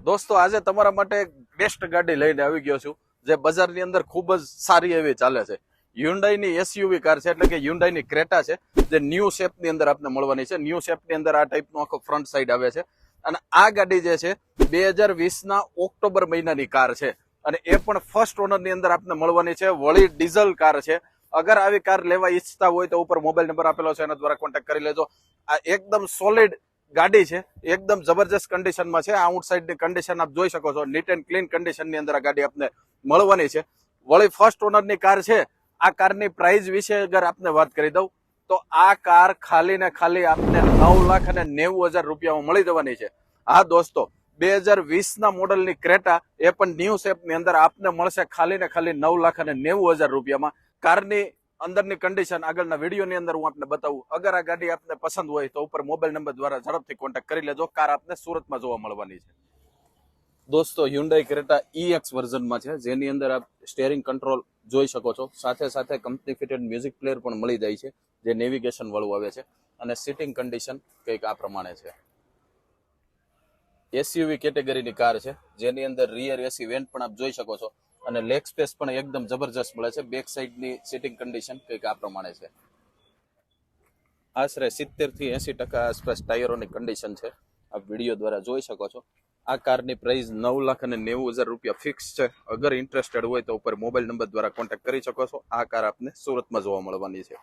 દોસ્તો આજે તમારા માટે એક બેસ્ટ ગાડી લઈને આવી ગયો છું જે બજારની અંદર ખૂબ જ સારી એવી ચાલે છે. હ્યુન્ડાઈની એસયુવી કાર છે, એટલે કે હ્યુન્ડાઈની ક્રેટા છે, જે ન્યૂ શેપની અંદર આપને મળવાની છે. ન્યૂ શેપની અંદર આ ટાઈપનો આખો ફ્રન્ટ સાઈડ આવે છે અને આ ગાડી જે છે 2020ના ઓક્ટોબર મહિનાની કાર છે અને એ પણ ફર્સ્ટ ઓનરની અંદર આપને મળવાની છે. વળી ડીઝલ કાર છે. અગર આવી કાર લેવા ઈચ્છતા હોય તો ઉપર મોબાઈલ નંબર આપેલો છે, એના દ્વારા કોન્ટેક્ટ કરી લેજો. આ એકદમ સોલિડ ગાડી છે, એકદમ જબરજસ્ત કન્ડિશનમાં છે. આઉટસાઇડની કન્ડિશન આપ જોઈ શકો છો, નીટ એન્ડ ક્લીન કન્ડિશનની અંદર આ ગાડી આપને મળવાની છે. વળી ફર્સ્ટ ઓનરની કાર છે. આ કારની પ્રાઇસ વિશે અગર આપને વાત કરી દઉં તો આ કાર ખાલી ને ખાલી આપને 9,90,000 રૂપિયામાં મળી જવાની છે. હા દોસ્તો, 2020ના મોડલની ક્રેટા એ પણ ન્યૂ શેપની અંદર આપને મળશે ખાલી ને ખાલી 9,90,000 રૂપિયામાં. કારની અંદરની કન્ડિશન આગળના વિડીયોની અંદર હું આપને બતાવું. અગર આ ગાડી આપને પસંદ હોય તો ઉપર મોબાઈલ નંબર દ્વારા ઝડપથી કોન્ટેક્ટ કરી લેજો. કાર આપને સુરતમાં જોવા મળવાની છે. દોસ્તો, હ્યુન્ડાઈ ક્રેટા EX વર્ઝનમાં છે, જેની અંદર આપ સ્ટીયરિંગ કંટ્રોલ જોઈ શકો છો. સાથે સાથે કંપની ફિટેડ મ્યુઝિક પ્લેયર પણ મળી જાય છે, જે નેવિગેશન વાળું આવે છે. અને સીટિંગ કન્ડિશન કંઈક આ પ્રમાણે છે. એસયુવી કેટેગરીની કાર છે, જેની અંદર રિયર એસી વેન્ટ પણ આપ જોઈ શકો છો અને લેગ સ્પેસ પણ એકદમ જબરજસ્ત મળે છે. બેક સાઈડની સીટિંગ કન્ડિશન કંઈક આ પ્રમાણે છે. આશરે 70 થી 80% આસપાસ ટાયરોની કન્ડિશન છે, આપ વિડીયો દ્વારા જોઈ શકો છો. આ કારની પ્રાઇસ 9,90,000 રૂપિયા ફિક્સ છે. અગર ઇન્ટરેસ્ટેડ હોય તો ઉપર મોબાઈલ નંબર દ્વારા કોન્ટેક્ટ કરી શકો છો. આ કાર આપને સુરતમાં જોવા મળવાની છે.